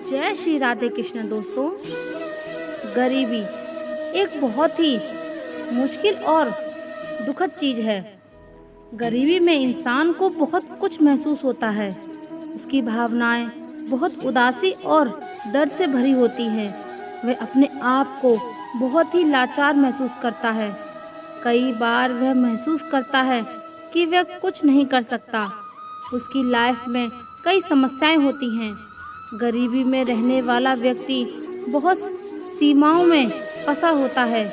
जय श्री राधे कृष्ण दोस्तों। गरीबी एक बहुत ही मुश्किल और दुखद चीज़ है। गरीबी में इंसान को बहुत कुछ महसूस होता है। उसकी भावनाएं बहुत उदासी और दर्द से भरी होती हैं। वह अपने आप को बहुत ही लाचार महसूस करता है। कई बार वह महसूस करता है कि वह कुछ नहीं कर सकता। उसकी लाइफ में कई समस्याएं होती हैं। गरीबी में रहने वाला व्यक्ति बहुत सीमाओं में फंसा होता है।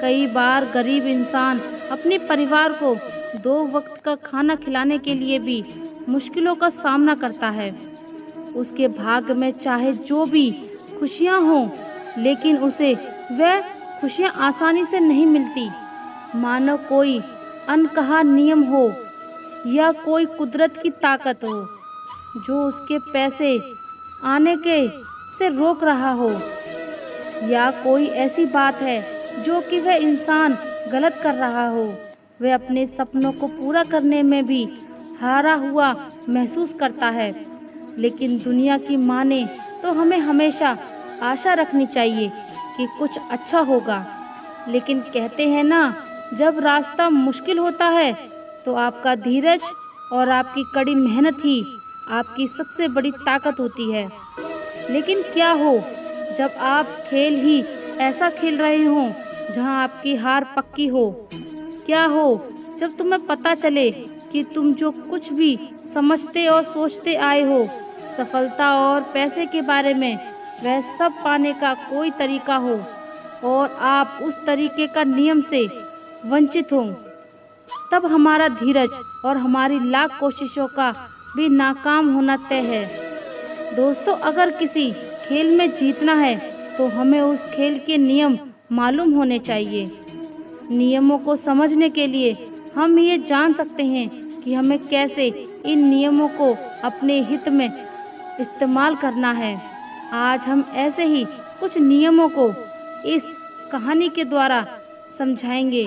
कई बार गरीब इंसान अपने परिवार को 2 वक्त का खाना खिलाने के लिए भी मुश्किलों का सामना करता है। उसके भाग्य में चाहे जो भी खुशियां हों, लेकिन उसे वह खुशियां आसानी से नहीं मिलती। मानो कोई अनकहा नियम हो या कोई कुदरत की ताकत हो जो उसके पैसे आने के से रोक रहा हो, या कोई ऐसी बात है जो कि वह इंसान गलत कर रहा हो। वह अपने सपनों को पूरा करने में भी हारा हुआ महसूस करता है। लेकिन दुनिया की माने तो हमें हमेशा आशा रखनी चाहिए कि कुछ अच्छा होगा। लेकिन कहते हैं ना, जब रास्ता मुश्किल होता है तो आपका धीरज और आपकी कड़ी मेहनत ही आपकी सबसे बड़ी ताकत होती है। लेकिन क्या हो जब आप खेल ही ऐसा खेल रहे हो जहां आपकी हार पक्की हो? क्या हो जब तुम्हें पता चले कि तुम जो कुछ भी समझते और सोचते आए हो, सफलता और पैसे के बारे में, वह सब पाने का कोई तरीका हो और आप उस तरीके का नियम से वंचित हो? तब हमारा धीरज और हमारी लाख कोशिशों का भी नाकाम होना तय है। दोस्तों, अगर किसी खेल में जीतना है तो हमें उस खेल के नियम मालूम होने चाहिए। नियमों को समझने के लिए हम ये जान सकते हैं कि हमें कैसे इन नियमों को अपने हित में इस्तेमाल करना है। आज हम ऐसे ही कुछ नियमों को इस कहानी के द्वारा समझाएंगे।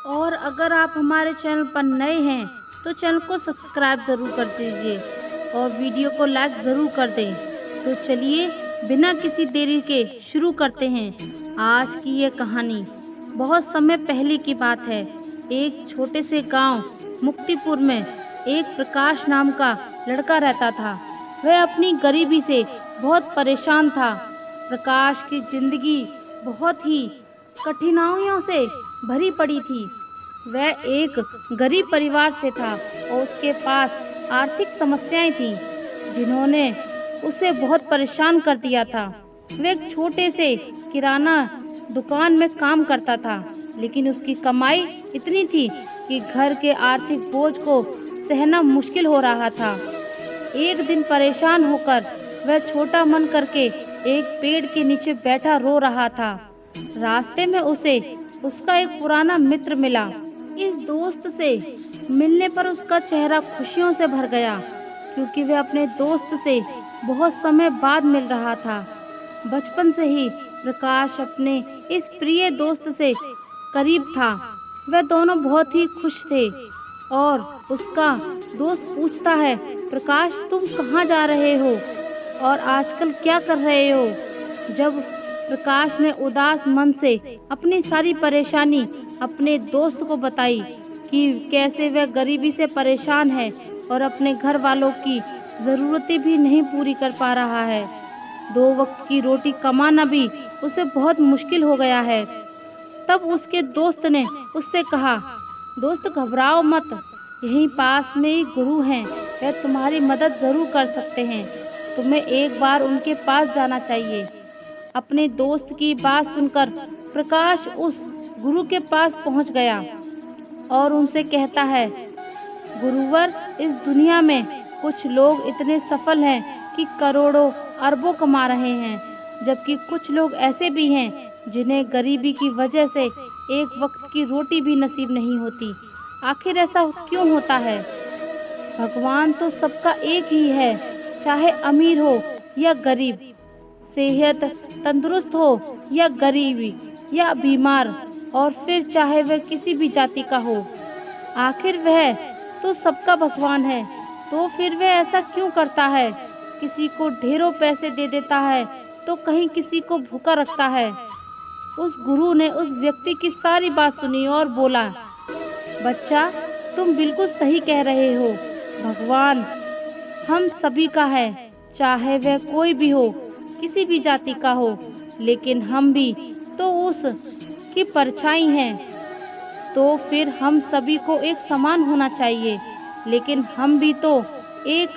और अगर आप हमारे चैनल पर नए हैं तो चैनल को सब्सक्राइब ज़रूर कर दीजिए और वीडियो को लाइक ज़रूर कर दें। तो चलिए बिना किसी देरी के शुरू करते हैं आज की ये कहानी। बहुत समय पहले की बात है। एक छोटे से गांव मुक्तिपुर में एक प्रकाश नाम का लड़का रहता था। वह अपनी गरीबी से बहुत परेशान था। प्रकाश की जिंदगी बहुत ही कठिनाइयों से भरी पड़ी थी। वह एक गरीब परिवार से था और उसके पास आर्थिक समस्याएं थी जिन्होंने उसे बहुत परेशान कर दिया था। वह एक छोटे से किराना दुकान में काम करता था, लेकिन उसकी कमाई इतनी थी कि घर के आर्थिक बोझ को सहना मुश्किल हो रहा था। एक दिन परेशान होकर वह छोटा मन करके एक पेड़ के नीचे बैठा रो रहा था। रास्ते में उसे उसका एक पुराना मित्र मिला। इस दोस्त से मिलने पर उसका चेहरा खुशियों से भर गया, क्योंकि वह अपने दोस्त से बहुत समय बाद मिल रहा था। बचपन से ही प्रकाश अपने इस प्रिय दोस्त से करीब था। वह दोनों बहुत ही खुश थे और उसका दोस्त पूछता है, प्रकाश तुम कहाँ जा रहे हो और आजकल क्या कर रहे हो? जब प्रकाश ने उदास मन से अपनी सारी परेशानी अपने दोस्त को बताई कि कैसे वह गरीबी से परेशान है और अपने घर वालों की ज़रूरतें भी नहीं पूरी कर पा रहा है। 2 वक्त की रोटी कमाना भी उसे बहुत मुश्किल हो गया है। तब उसके दोस्त ने उससे कहा, दोस्त घबराओ मत, यहीं पास में ही गुरु हैं, वह तुम्हारी मदद ज़रूर कर सकते हैं। तुम्हें एक बार उनके पास जाना चाहिए। अपने दोस्त की बात सुनकर प्रकाश उस गुरु के पास पहुंच गया और उनसे कहता है, गुरुवर, इस दुनिया में कुछ लोग इतने सफल हैं कि करोड़ों अरबों कमा रहे हैं, जबकि कुछ लोग ऐसे भी हैं जिन्हें गरीबी की वजह से एक वक्त की रोटी भी नसीब नहीं होती। आखिर ऐसा क्यों होता है? भगवान तो सबका एक ही है, चाहे अमीर हो या गरीब, सेहत तंदुरुस्त हो या गरीबी या बीमार, और फिर चाहे वह किसी भी जाति का हो। आखिर वह तो सबका भगवान है, तो फिर वह ऐसा क्यों करता है? किसी को ढेरों पैसे दे देता है तो कहीं किसी को भूखा रखता है। उस गुरु ने उस व्यक्ति की सारी बात सुनी और बोला, बच्चा, तुम बिल्कुल सही कह रहे हो। भगवान हम सभी का है, चाहे वह कोई भी हो, किसी भी जाति का हो, लेकिन हम भी तो उस की परछाई हैं। तो फिर हम सभी को एक समान होना चाहिए, लेकिन हम भी तो एक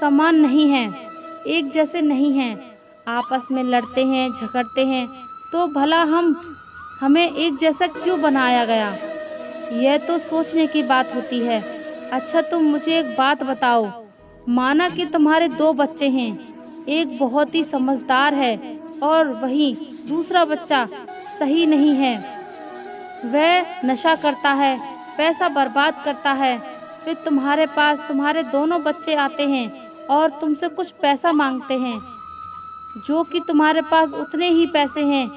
समान नहीं हैं, एक जैसे नहीं हैं। आपस में लड़ते हैं, झगड़ते हैं, तो भला हमें एक जैसा क्यों बनाया गया? यह तो सोचने की बात होती है। अच्छा, तुम मुझे एक बात बताओ। माना कि तुम्हारे 2 बच्चे हैं, एक बहुत ही समझदार है और वहीं दूसरा बच्चा सही नहीं है। वह नशा करता है, पैसा बर्बाद करता है। फिर तुम्हारे पास तुम्हारे दोनों बच्चे आते हैं और तुमसे कुछ पैसा मांगते हैं, जो कि तुम्हारे पास उतने ही पैसे हैं,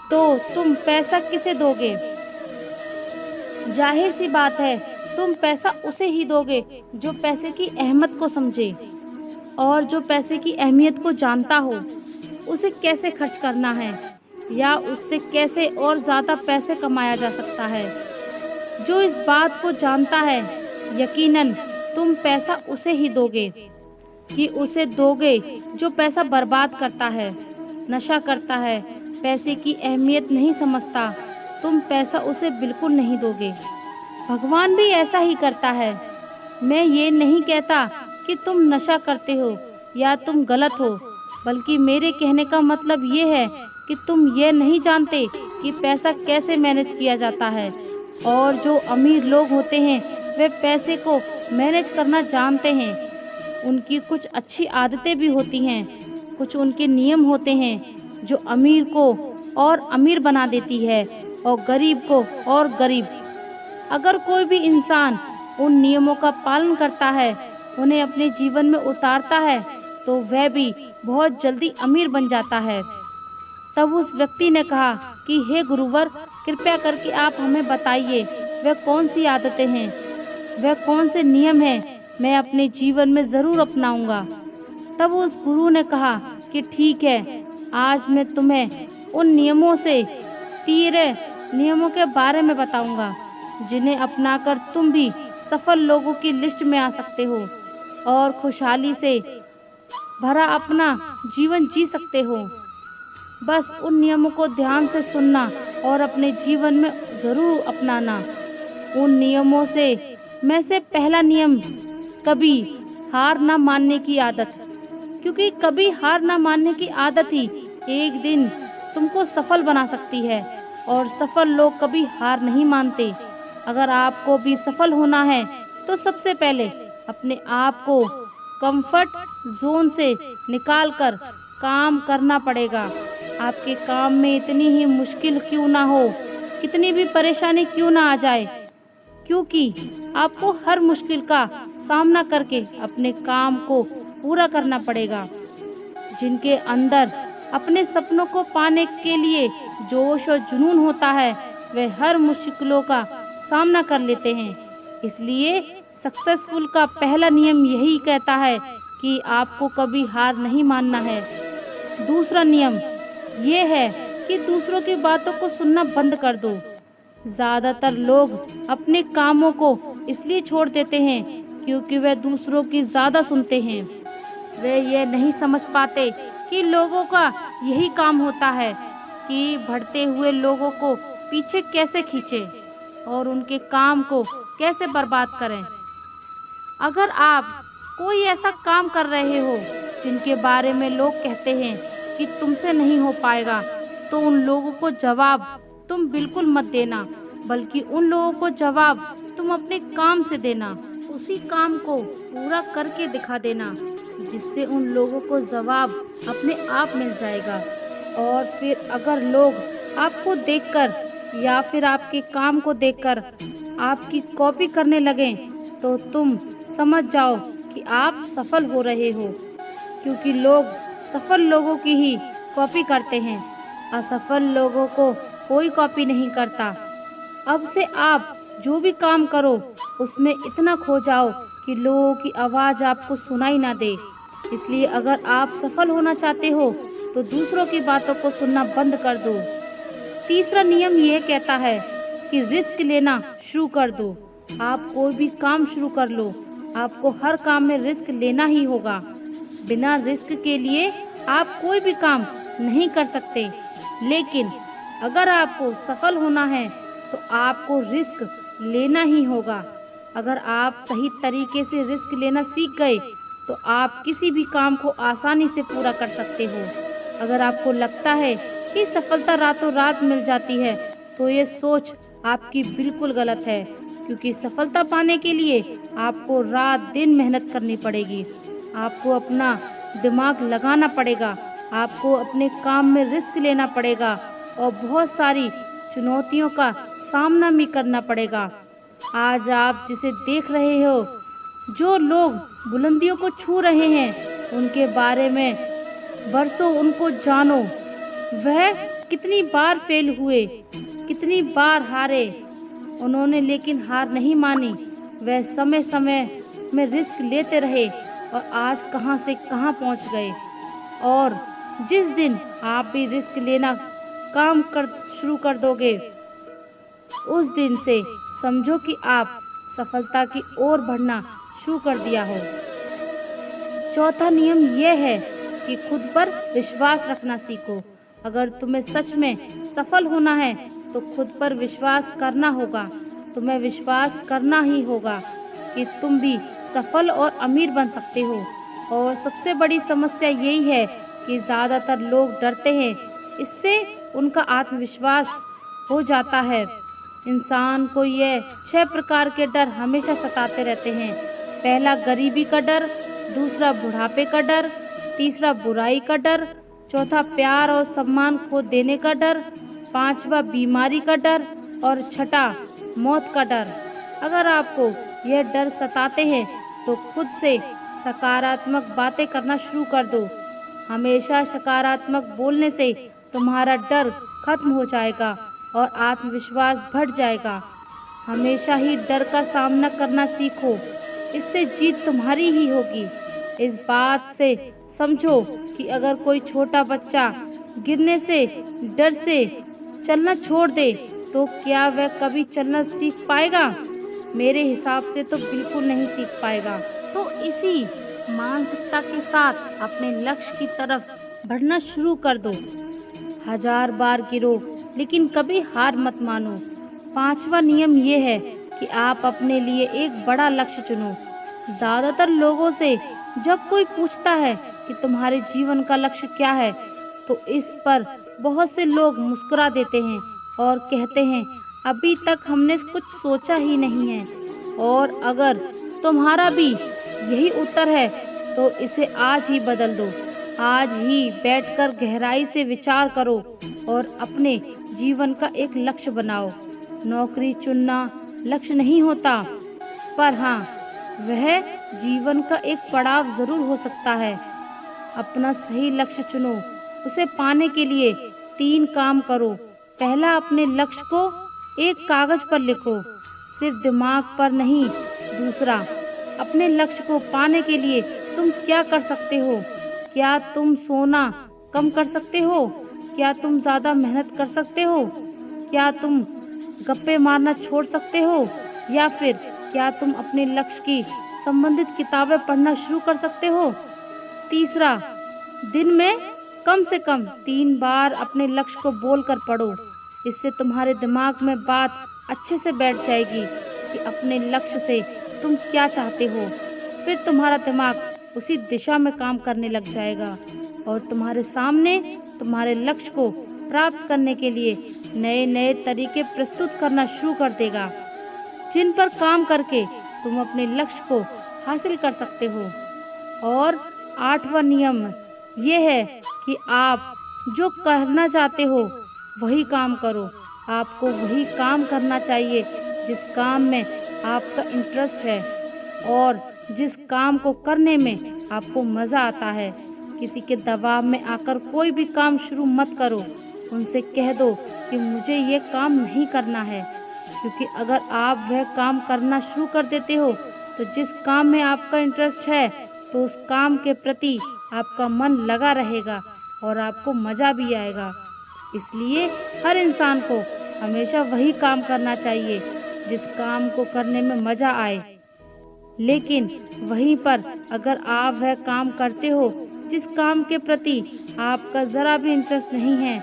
तो तुम पैसा किसे दोगे? जाहिर सी बात है, तुम पैसा उसे ही दोगे जो पैसे की अहमियत को समझे और जो पैसे की अहमियत को जानता हो। उसे कैसे खर्च करना है या उससे कैसे और ज़्यादा पैसे कमाया जा सकता है, जो इस बात को जानता है, यकीनन तुम पैसा उसे ही दोगे कि उसे दोगे जो पैसा बर्बाद करता है, नशा करता है, पैसे की अहमियत नहीं समझता। तुम पैसा उसे बिल्कुल नहीं दोगे। भगवान भी ऐसा ही करता है। मैं ये नहीं कहता कि तुम नशा करते हो या तुम गलत हो, बल्कि मेरे कहने का मतलब ये है कि तुम ये नहीं जानते कि पैसा कैसे मैनेज किया जाता है। और जो अमीर लोग होते हैं वे पैसे को मैनेज करना जानते हैं। उनकी कुछ अच्छी आदतें भी होती हैं, कुछ उनके नियम होते हैं जो अमीर को और अमीर बना देती है और गरीब को और गरीब। अगर कोई भी इंसान उन नियमों का पालन करता है, उन्हें अपने जीवन में उतारता है, तो वह भी बहुत जल्दी अमीर बन जाता है। तब उस व्यक्ति ने कहा कि हे गुरुवर, कृपया करके आप हमें बताइए, वह कौन सी आदतें हैं, वह कौन से नियम हैं, मैं अपने जीवन में ज़रूर अपनाऊंगा। तब उस गुरु ने कहा कि ठीक है, आज मैं तुम्हें उन नियमों से 13 नियमों के बारे में बताऊंगा, जिन्हें अपनाकर तुम भी सफल लोगों की लिस्ट में आ सकते हो और खुशहाली से भरा अपना जीवन जी सकते हो। बस उन नियमों को ध्यान से सुनना और अपने जीवन में ज़रूर अपनाना। उन नियमों में से पहला नियम, कभी हार ना मानने की आदत, क्योंकि कभी हार ना मानने की आदत ही एक दिन तुमको सफल बना सकती है और सफल लोग कभी हार नहीं मानते। अगर आपको भी सफल होना है तो सबसे पहले अपने आप को कंफर्ट जोन से निकालकर काम करना पड़ेगा। आपके काम में इतनी ही मुश्किल क्यों ना हो, कितनी भी परेशानी क्यों ना आ जाए, क्योंकि आपको हर मुश्किल का सामना करके अपने काम को पूरा करना पड़ेगा। जिनके अंदर अपने सपनों को पाने के लिए जोश और जुनून होता है, वे हर मुश्किलों का सामना कर लेते हैं। इसलिए सक्सेसफुल का पहला नियम यही कहता है कि आपको कभी हार नहीं मानना है। दूसरा नियम ये है कि दूसरों की बातों को सुनना बंद कर दो। ज़्यादातर लोग अपने कामों को इसलिए छोड़ देते हैं क्योंकि वे दूसरों की ज़्यादा सुनते हैं। वे ये नहीं समझ पाते कि लोगों का यही काम होता है कि बढ़ते हुए लोगों को पीछे कैसे खींचे और उनके काम को कैसे बर्बाद करें। अगर आप कोई ऐसा काम कर रहे हो जिनके बारे में लोग कहते हैं कि तुमसे नहीं हो पाएगा, तो उन लोगों को जवाब तुम बिल्कुल मत देना, बल्कि उन लोगों को जवाब तुम अपने काम से देना। उसी काम को पूरा करके दिखा देना, जिससे उन लोगों को जवाब अपने आप मिल जाएगा। और फिर अगर लोग आपको देखकर या फिर आपके काम को देखकर आपकी कॉपी करने लगें, तो तुम समझ जाओ कि आप सफल हो रहे हो, क्योंकि लोग सफल लोगों की ही कॉपी करते हैं, असफल लोगों को कोई कॉपी नहीं करता। अब से आप जो भी काम करो उसमें इतना खो जाओ कि लोगों की आवाज़ आपको सुनाई ना दे। इसलिए अगर आप सफल होना चाहते हो तो दूसरों की बातों को सुनना बंद कर दो। तीसरा नियम यह कहता है कि रिस्क लेना शुरू कर दो। आप कोई भी काम शुरू कर लो, आपको हर काम में रिस्क लेना ही होगा। बिना रिस्क के लिए आप कोई भी काम नहीं कर सकते। लेकिन अगर आपको सफल होना है तो आपको रिस्क लेना ही होगा। अगर आप सही तरीके से रिस्क लेना सीख गए तो आप किसी भी काम को आसानी से पूरा कर सकते हो। अगर आपको लगता है कि सफलता रातों रात मिल जाती है तो ये सोच आपकी बिल्कुल गलत है, क्योंकि सफलता पाने के लिए आपको रात दिन मेहनत करनी पड़ेगी। आपको अपना दिमाग लगाना पड़ेगा, आपको अपने काम में रिस्क लेना पड़ेगा और बहुत सारी चुनौतियों का सामना भी करना पड़ेगा। आज आप जिसे देख रहे हो, जो लोग बुलंदियों को छू रहे हैं, उनके बारे में बरसों उनको जानो। वह कितनी बार फेल हुए, कितनी बार हारे, उन्होंने लेकिन हार नहीं मानी। वह समय समय में रिस्क लेते रहे और आज कहां से कहां पहुंच गए। और जिस दिन आप भी रिस्क लेना शुरू कर दोगे, उस दिन से समझो कि आप सफलता की ओर बढ़ना शुरू कर दिया हो। चौथा नियम यह है कि खुद पर विश्वास रखना सीखो। अगर तुम्हें सच में सफल होना है तो खुद पर विश्वास करना होगा। तुम्हें विश्वास करना ही होगा कि तुम भी सफल और अमीर बन सकते हो। और सबसे बड़ी समस्या यही है कि ज़्यादातर लोग डरते हैं, इससे उनका आत्मविश्वास हो जाता है। इंसान को यह 6 प्रकार के डर हमेशा सताते रहते हैं। पहला गरीबी का डर, दूसरा बुढ़ापे का डर, तीसरा बुराई का डर, चौथा प्यार और सम्मान खो देने का डर, पांचवा बीमारी का डर और छठा मौत का डर। अगर आपको यह डर सताते हैं तो खुद से सकारात्मक बातें करना शुरू कर दो। हमेशा सकारात्मक बोलने से तुम्हारा डर खत्म हो जाएगा और आत्मविश्वास बढ़ जाएगा। हमेशा ही डर का सामना करना सीखो, इससे जीत तुम्हारी ही होगी। इस बात से समझो कि अगर कोई छोटा बच्चा गिरने से डर से चलना छोड़ दे तो क्या वह कभी चलना सीख पाएगा? मेरे हिसाब से तो बिल्कुल नहीं सीख पाएगा। तो इसी मानसिकता के साथ अपने लक्ष्य की तरफ बढ़ना शुरू कर दो। 1000 बार गिरो लेकिन कभी हार मत मानो। पांचवा नियम ये है कि आप अपने लिए एक बड़ा लक्ष्य चुनो। ज़्यादातर लोगों से जब कोई पूछता है कि तुम्हारे जीवन का लक्ष्य क्या है, तो इस पर बहुत से लोग मुस्कुरा देते हैं और कहते हैं अभी तक हमने कुछ सोचा ही नहीं है। और अगर तुम्हारा भी यही उत्तर है तो इसे आज ही बदल दो। आज ही बैठकर गहराई से विचार करो और अपने जीवन का एक लक्ष्य बनाओ। नौकरी चुनना लक्ष्य नहीं होता, पर हाँ, वह जीवन का एक पड़ाव जरूर हो सकता है। अपना सही लक्ष्य चुनो। उसे पाने के लिए 3 काम करो। पहला, अपने लक्ष्य को एक कागज पर लिखो, सिर्फ दिमाग पर नहीं। दूसरा, अपने लक्ष्य को पाने के लिए तुम क्या कर सकते हो? क्या तुम सोना कम कर सकते हो? क्या तुम ज़्यादा मेहनत कर सकते हो? क्या तुम गप्पे मारना छोड़ सकते हो? या फिर क्या तुम अपने लक्ष्य की संबंधित किताबें पढ़ना शुरू कर सकते हो? तीसरा, दिन में कम से कम 3 बार अपने लक्ष्य को बोलकर पढ़ो। इससे तुम्हारे दिमाग में बात अच्छे से बैठ जाएगी कि अपने लक्ष्य से तुम क्या चाहते हो। फिर तुम्हारा दिमाग उसी दिशा में काम करने लग जाएगा और तुम्हारे सामने तुम्हारे लक्ष्य को प्राप्त करने के लिए नए नए तरीके प्रस्तुत करना शुरू कर देगा, जिन पर काम करके तुम अपने लक्ष्य को हासिल कर सकते हो। और 8वां नियम ये है कि आप जो करना चाहते हो वही काम करो। आपको वही काम करना चाहिए जिस काम में आपका इंटरेस्ट है और जिस काम को करने में आपको मज़ा आता है। किसी के दबाव में आकर कोई भी काम शुरू मत करो। उनसे कह दो कि मुझे ये काम नहीं करना है, क्योंकि अगर आप वह काम करना शुरू कर देते हो तो जिस काम में आपका इंटरेस्ट है तो उस काम के प्रति आपका मन लगा रहेगा और आपको मज़ा भी आएगा। इसलिए हर इंसान को हमेशा वही काम करना चाहिए जिस काम को करने में मज़ा आए। लेकिन वहीं पर अगर आप वह काम करते हो जिस काम के प्रति आपका ज़रा भी इंटरेस्ट नहीं है,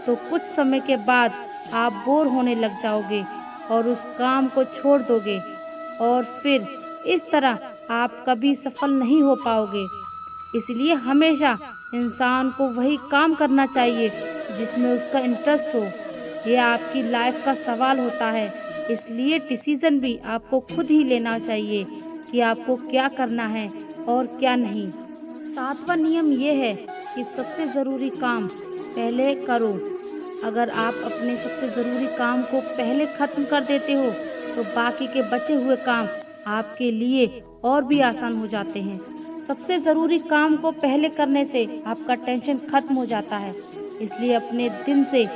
तो कुछ समय के बाद आप बोर होने लग जाओगे और उस काम को छोड़ दोगे और फिर इस तरह आप कभी सफल नहीं हो पाओगे। इसलिए हमेशा इंसान को वही काम करना चाहिए जिसमें उसका इंटरेस्ट हो। यह आपकी लाइफ का सवाल होता है, इसलिए डिसीज़न भी आपको खुद ही लेना चाहिए कि आपको क्या करना है और क्या नहीं। 7वां नियम ये है कि सबसे ज़रूरी काम पहले करो। अगर आप अपने सबसे ज़रूरी काम को पहले ख़त्म कर देते हो तो बाकी के बचे हुए काम आपके लिए और भी आसान हो जाते हैं। सबसे ज़रूरी काम को पहले करने से आपका टेंशन ख़त्म हो जाता है। इसलिए अपने दिन से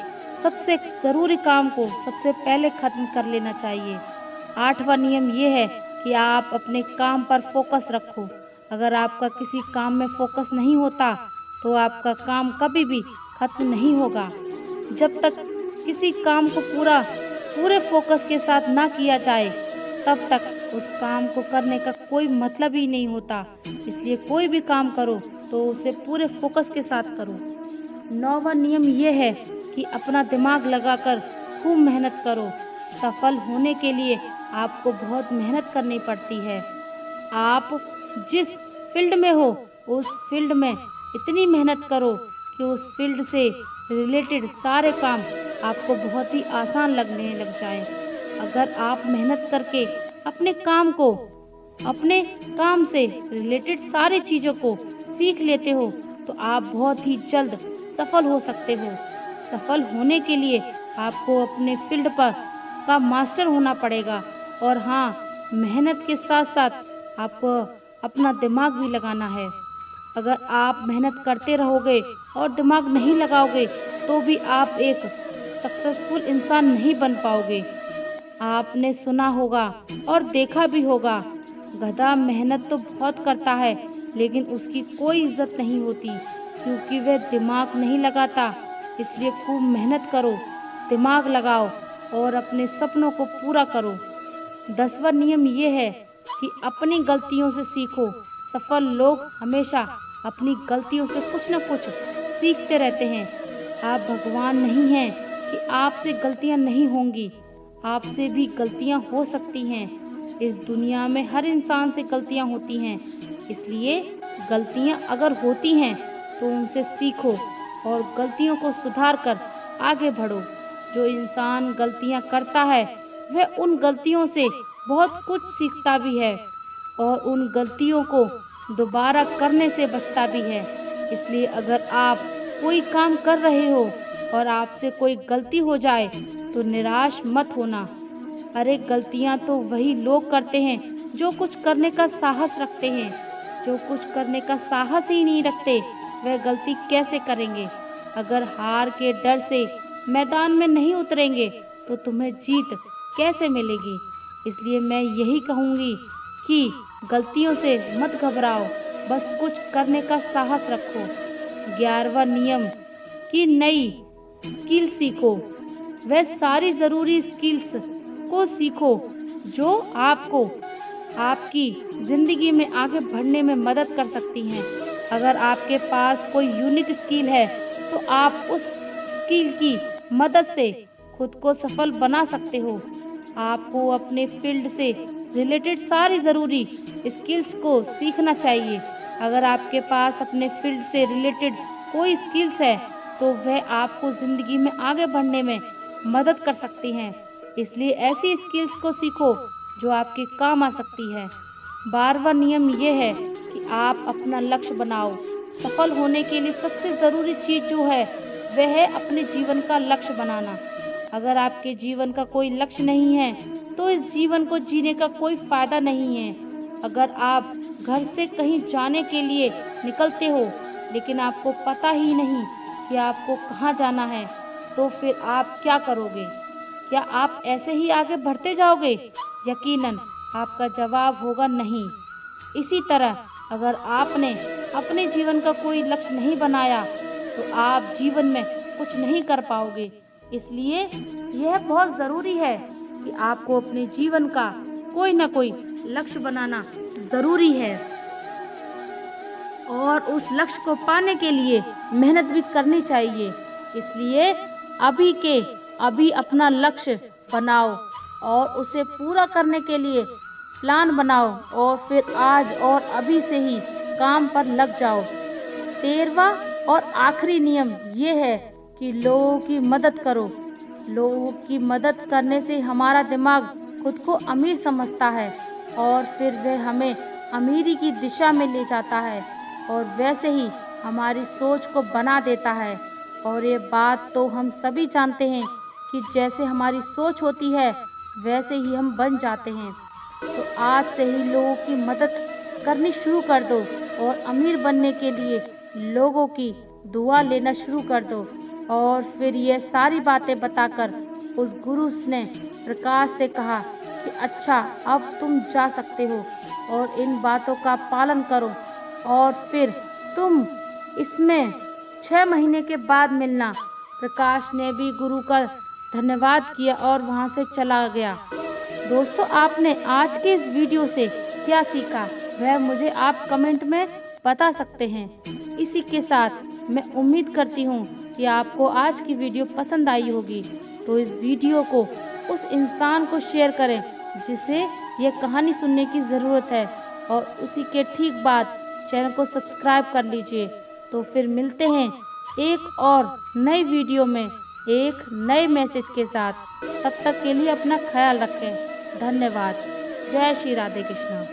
सबसे ज़रूरी काम को सबसे पहले ख़त्म कर लेना चाहिए। 8वां नियम ये है कि आप अपने काम पर फोकस रखो। अगर आपका किसी काम में फोकस नहीं होता तो आपका काम कभी भी ख़त्म नहीं होगा। जब तक किसी काम को पूरे फोकस के साथ ना किया जाए तब तक उस काम को करने का कोई मतलब ही नहीं होता। इसलिए कोई भी काम करो तो उसे पूरे फोकस के साथ करो। 9वां नियम ये है कि अपना दिमाग लगाकर खूब मेहनत करो। सफल होने के लिए आपको बहुत मेहनत करनी पड़ती है। आप जिस फील्ड में हो उस फील्ड में इतनी मेहनत करो कि उस फील्ड से रिलेटेड सारे काम आपको बहुत ही आसान लगने लग जाए। अगर आप मेहनत करके अपने काम से रिलेटेड सारी चीज़ों को सीख लेते हो तो आप बहुत ही जल्द सफल हो सकते हो। सफल होने के लिए आपको अपने फील्ड का मास्टर होना पड़ेगा। और हाँ, मेहनत के साथ साथ आपको अपना दिमाग भी लगाना है। अगर आप मेहनत करते रहोगे और दिमाग नहीं लगाओगे तो भी आप एक सक्सेसफुल इंसान नहीं बन पाओगे। आपने सुना होगा और देखा भी होगा, गधा मेहनत तो बहुत करता है लेकिन उसकी कोई इज्जत नहीं होती क्योंकि वह दिमाग नहीं लगाता। इसलिए खूब मेहनत करो, दिमाग लगाओ और अपने सपनों को पूरा करो। 10वां नियम ये है कि अपनी गलतियों से सीखो। सफल लोग हमेशा अपनी गलतियों से कुछ न कुछ सीखते रहते हैं। आप भगवान नहीं हैं कि आपसे गलतियां नहीं होंगी, आपसे भी गलतियां हो सकती हैं। इस दुनिया में हर इंसान से गलतियां होती हैं, इसलिए गलतियां अगर होती हैं तो उनसे सीखो और गलतियों को सुधार कर आगे बढ़ो। जो इंसान गलतियां करता है वह उन गलतियों से बहुत कुछ सीखता भी है और उन गलतियों को दोबारा करने से बचता भी है। इसलिए अगर आप कोई काम कर रहे हो और आपसे कोई गलती हो जाए तो निराश मत होना। अरे गलतियां तो वही लोग करते हैं जो कुछ करने का साहस रखते हैं। जो कुछ करने का साहस ही नहीं रखते वह गलती कैसे करेंगे। अगर हार के डर से मैदान में नहीं उतरेंगे तो तुम्हें जीत कैसे मिलेगी। इसलिए मैं यही कहूँगी कि गलतियों से मत घबराओ, बस कुछ करने का साहस रखो। 11वां नियम कि नई स्किल सीखो। वह सारी ज़रूरी स्किल्स को सीखो जो आपको आपकी ज़िंदगी में आगे बढ़ने में मदद कर सकती हैं। अगर आपके पास कोई यूनिक स्किल है तो आप उस स्किल की मदद से खुद को सफल बना सकते हो। आपको अपने फील्ड से रिलेटेड सारी ज़रूरी स्किल्स को सीखना चाहिए। अगर आपके पास अपने फील्ड से रिलेटेड कोई स्किल्स है तो वह आपको ज़िंदगी में आगे बढ़ने में मदद कर सकती हैं। इसलिए ऐसी स्किल्स को सीखो जो आपके काम आ सकती है। 12वां नियम ये है कि आप अपना लक्ष्य बनाओ। सफल होने के लिए सबसे ज़रूरी चीज़ जो है वह है अपने जीवन का लक्ष्य बनाना। अगर आपके जीवन का कोई लक्ष्य नहीं है तो इस जीवन को जीने का कोई फ़ायदा नहीं है। अगर आप घर से कहीं जाने के लिए निकलते हो लेकिन आपको पता ही नहीं कि आपको कहाँ जाना है तो फिर आप क्या करोगे? क्या आप ऐसे ही आगे बढ़ते जाओगे? यकीनन आपका जवाब होगा नहीं। इसी तरह अगर आपने अपने जीवन का कोई लक्ष्य नहीं बनाया तो आप जीवन में कुछ नहीं कर पाओगे। इसलिए यह बहुत ज़रूरी है कि आपको अपने जीवन का कोई ना कोई लक्ष्य बनाना ज़रूरी है और उस लक्ष्य को पाने के लिए मेहनत भी करनी चाहिए। इसलिए अभी के अभी अपना लक्ष्य बनाओ और उसे पूरा करने के लिए प्लान बनाओ और फिर आज और अभी से ही काम पर लग जाओ। 13वां और आखिरी नियम ये है कि लोगों की मदद करो। लोगों की मदद करने से हमारा दिमाग खुद को अमीर समझता है और फिर वह हमें अमीरी की दिशा में ले जाता है और वैसे ही हमारी सोच को बना देता है। और ये बात तो हम सभी जानते हैं कि जैसे हमारी सोच होती है वैसे ही हम बन जाते हैं। तो आज से ही लोगों की मदद करनी शुरू कर दो और अमीर बनने के लिए लोगों की दुआ लेना शुरू कर दो। और फिर ये सारी बातें बताकर उस गुरु ने प्रकाश से कहा कि अच्छा, अब तुम जा सकते हो और इन बातों का पालन करो और फिर तुम इसमें 6 महीने के बाद मिलना। प्रकाश ने भी गुरु का धन्यवाद किया और वहाँ से चला गया। दोस्तों, आपने आज के इस वीडियो से क्या सीखा वह मुझे आप कमेंट में बता सकते हैं। इसी के साथ मैं उम्मीद करती हूँ कि आपको आज की वीडियो पसंद आई होगी। तो इस वीडियो को उस इंसान को शेयर करें जिसे यह कहानी सुनने की ज़रूरत है और उसी के ठीक बाद चैनल को सब्सक्राइब कर लीजिए। तो फिर मिलते हैं एक और नई वीडियो में एक नए मैसेज के साथ। तब तक के लिए अपना ख्याल रखें। धन्यवाद। जय श्री राधे कृष्णा।